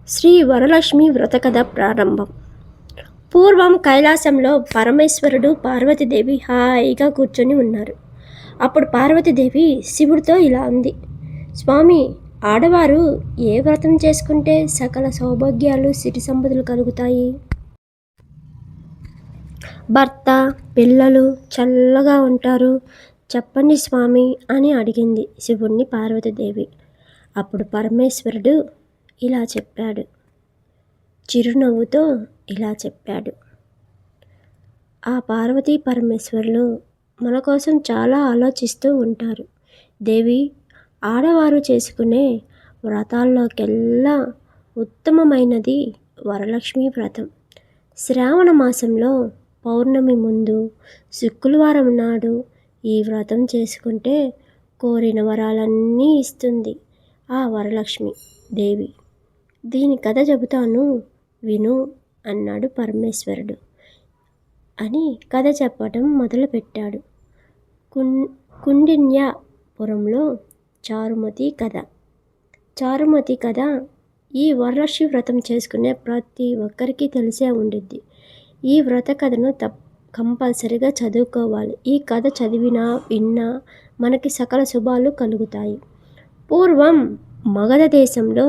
శ్రీ వరలక్ష్మి వ్రతకథ ప్రారంభం. పూర్వం కైలాసంలో పరమేశ్వరుడు పార్వతీదేవి హాయిగా కూర్చొని ఉన్నారు. అప్పుడు పార్వతీదేవి శివుడితో ఇలా అంది: స్వామి, ఆడవారు ఏ వ్రతం చేసుకుంటే సకల సౌభాగ్యాలు సిరి సంపదలు కలుగుతాయి? భర్త పిల్లలు చల్లగా ఉంటారు, చెప్పండి స్వామి అని అడిగింది శివుణ్ణి పార్వతీదేవి. అప్పుడు పరమేశ్వరుడు ఇలా చెప్పాడు, చిరునవ్వుతో ఇలా చెప్పాడు: ఆ పార్వతీ పరమేశ్వరులు మన కోసం చాలా ఆలోచిస్తూ ఉంటారు. దేవి, ఆడవారు చేసుకునే వ్రతాల్లోకెల్లా ఉత్తమమైనది వరలక్ష్మి వ్రతం. శ్రావణ మాసంలో పౌర్ణమి ముందు శుక్రవారం నాడు ఈ వ్రతం చేసుకుంటే కోరిన వరాలన్నీ ఇస్తుంది ఆ వరలక్ష్మి దేవి. దీని కథ చెబుతాను, విను అన్నాడు పరమేశ్వరుడు. అని కథ చెప్పటం మొదలుపెట్టాడు. కుండిన్యాపురంలో చారుమతి కథ. చారుమతి కథ ఈ వరలక్ష్మి వ్రతం చేసుకునే ప్రతి ఒక్కరికి తెలిసే ఉండిద్ది. ఈ వ్రత కథను కంపల్సరిగా చదువుకోవాలి. ఈ కథ చదివినా విన్నా మనకి సకల శుభాలు కలుగుతాయి. పూర్వం మగధ దేశంలో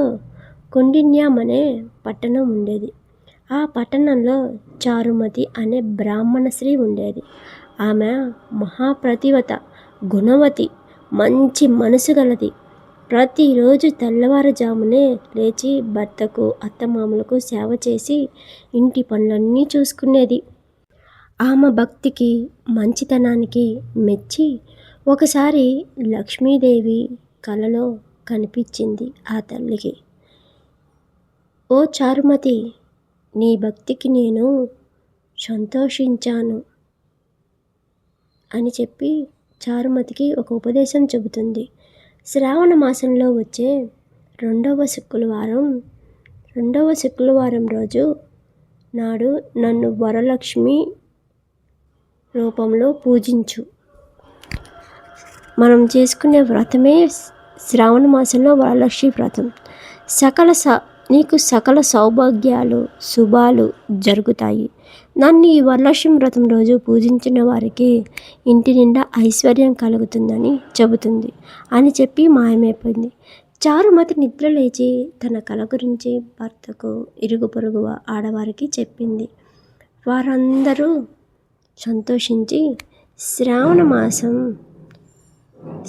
కుండిన్యం అనే పట్టణం ఉండేది. ఆ పట్టణంలో చారుమతి అనే బ్రాహ్మణ స్త్రీ ఉండేది. ఆమె మహాప్రతివత, గుణవతి, మంచి మనసు గలది. ప్రతిరోజు తెల్లవారుజామునే లేచి భర్తకు అత్తమామలకు సేవ చేసి ఇంటి పనులన్నీ చూసుకునేది. ఆమె భక్తికి మంచితనానికి మెచ్చి ఒకసారి లక్ష్మీదేవి కలలో కనిపించింది ఆ తల్లికి. ఓ చారుమతి, నీ భక్తికి నేను సంతోషించాను అని చెప్పి చారుమతికి ఒక ఉపదేశం చెబుతుంది. శ్రావణ మాసంలో వచ్చే రెండవ శుక్రవారం రోజు నాడు నన్ను వరలక్ష్మి రూపంలో పూజించు. మనం చేసుకునే వ్రతమే శ్రావణ మాసంలో వరలక్ష్మి వ్రతం. నీకు సకల సౌభాగ్యాలు శుభాలు జరుగుతాయి. నన్ను ఈ వరలక్ష్మి వ్రతం రోజు పూజించిన వారికి ఇంటి నిండా ఐశ్వర్యం కలుగుతుందని చెబుతుంది అని చెప్పి మాయమైపోయింది. చారుమతి నిద్ర లేచి తన కల గురించి భర్తకు, ఇరుగు పొరుగు ఆడవారికి చెప్పింది. వారందరూ సంతోషించి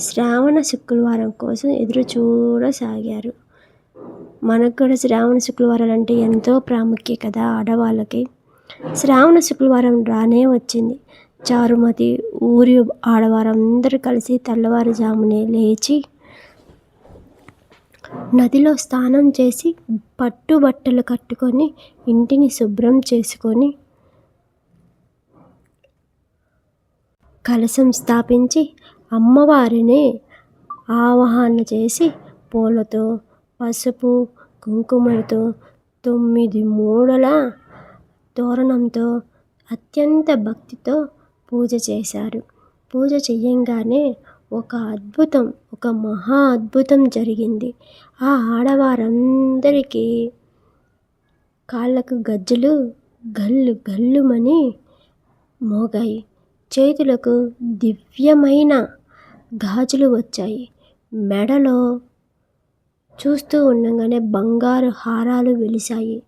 శ్రావణ శుక్రవారం కోసం ఎదురు చూడసాగారు. మనకు కూడా శ్రావణ శుక్రవారాలు అంటే ఎంతో ప్రాముఖ్యం కదా ఆడవాళ్ళకి. శ్రావణ శుక్రవారం రానే వచ్చింది. చారుమతి ఊరి ఆడవారందరూ కలిసి తెల్లవారుజామునే లేచి నదిలో స్నానం చేసి పట్టు బట్టలు కట్టుకొని ఇంటిని శుభ్రం చేసుకొని కలశం స్థాపించి అమ్మవారిని ఆవాహన చేసి పూలతో, పసుపు కుంకుమలతో 9 మూడల తోరణంతో అత్యంత భక్తితో పూజ చేశారు. పూజ చేయంగానే ఒక మహా అద్భుతం జరిగింది. ఆ ఆడవారందరికీ కాళ్ళకు గజ్జలు గల్లు గల్లుమని మోగాయి. చేతులకు దివ్యమైన గాజులు వచ్చాయి. మెడలో చూస్తూ ఉండగానే బంగారు హారాలు వెలిశాయి.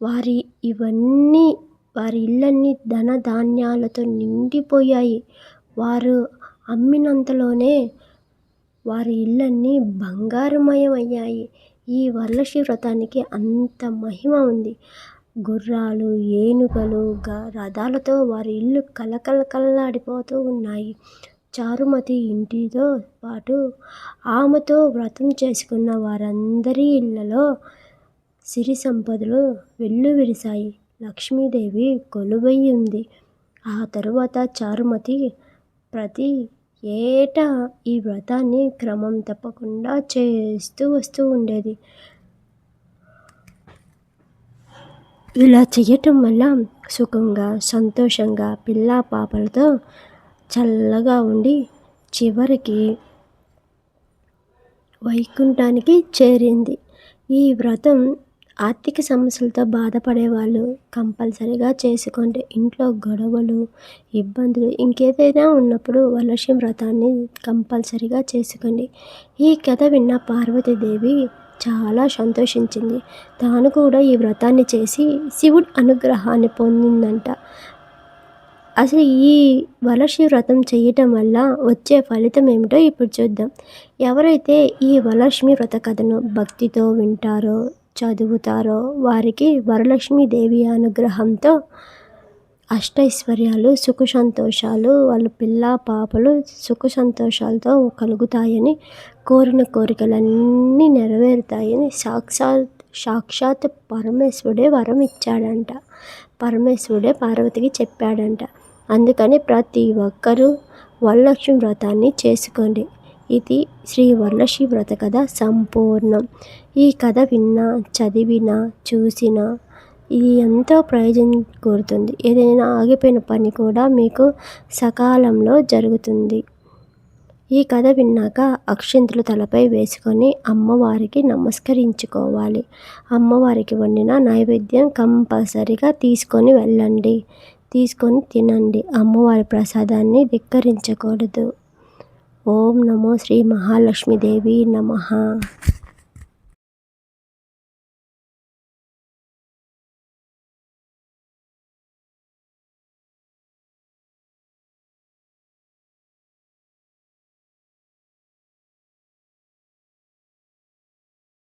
వారి ఇళ్ళన్నీ ధనధాన్యాలతో నిండిపోయాయి. వారు అమ్మినంతలోనే వారి ఇళ్ళన్నీ బంగారుమయమయ్యాయి. ఈ వరలక్ష్మి వ్రతానికి అంత మహిమ ఉంది. గుర్రాలు, ఏనుగలు, రథాలతో వారి ఇల్లు కలకలలాడిపోతూ ఉన్నాయి. చారుమతి ఇంటితో పాటు ఆమెతో వ్రతం చేసుకున్న వారందరి ఇళ్లలో సిరి సంపదలు వెల్లువిరిశాయి. లక్ష్మీదేవి కొలువై ఉంది. ఆ తరువాత చారుమతి ప్రతి ఏటా ఈ వ్రతాన్ని క్రమం తప్పకుండా చేస్తూ వస్తూ ఉండేది. ఇలా చేయటం వల్ల సుఖంగా, సంతోషంగా, పిల్లా పాపలతో చల్లగా ఉండి చివరికి వైకుంఠానికి చేరింది. ఈ వ్రతం ఆర్థిక సమస్యలతో బాధపడే వాళ్ళు కంపల్సరీగా చేసుకోండి. ఇంట్లో గొడవలు, ఇబ్బందులు ఇంకేదైనా ఉన్నప్పుడు వరలక్ష్మి వ్రతాన్ని కంపల్సరీగా చేసుకోండి. ఈ కథ విన్న పార్వతీదేవి చాలా సంతోషించింది. తాను కూడా ఈ వ్రతాన్ని చేసి శివుడి అనుగ్రహాన్ని పొందిందంట. అసలు ఈ వరలక్ష్మి వ్రతం చేయటం వల్ల వచ్చే ఫలితం ఏమిటో ఇప్పుడు చూద్దాం. ఎవరైతే ఈ వరలక్ష్మి వ్రత కథను భక్తితో వింటారో, చదువుతారో వారికి వరలక్ష్మీదేవి అనుగ్రహంతో అష్టైశ్వర్యాలు, సుఖ సంతోషాలు, వాళ్ళ పిల్ల పాపలు సుఖ సంతోషాలతో కలుగుతాయని, కోరిన కోరికలన్నీ నెరవేరుతాయని సాక్షాత్ పరమేశ్వరుడే వరం ఇచ్చాడంట. పరమేశ్వరుడే పార్వతికి చెప్పాడంట. అందుకని ప్రతి ఒక్కరూ వరలక్ష్మి వ్రతాన్ని చేసుకోండి. ఇది శ్రీ వరలక్ష్మి వ్రత కథ సంపూర్ణం. ఈ కథ విన్నా, చదివినా, చూసినా ఇది ఎంతో ప్రయోజనం కోరుతుంది. ఏదైనా ఆగిపోయిన పని కూడా మీకు సకాలంలో జరుగుతుంది. ఈ కథ విన్నాక అక్షింతలు తలపై వేసుకొని అమ్మవారికి నమస్కరించుకోవాలి. అమ్మవారికి వండిన నైవేద్యం కంపల్సరిగా తీసుకొని వెళ్ళండి. తీసుకొని తినండి. అమ్మవారి ప్రసాదాన్ని ధిక్కరించకూడదు. ఓం నమో శ్రీ మహాలక్ష్మీదేవి నమః.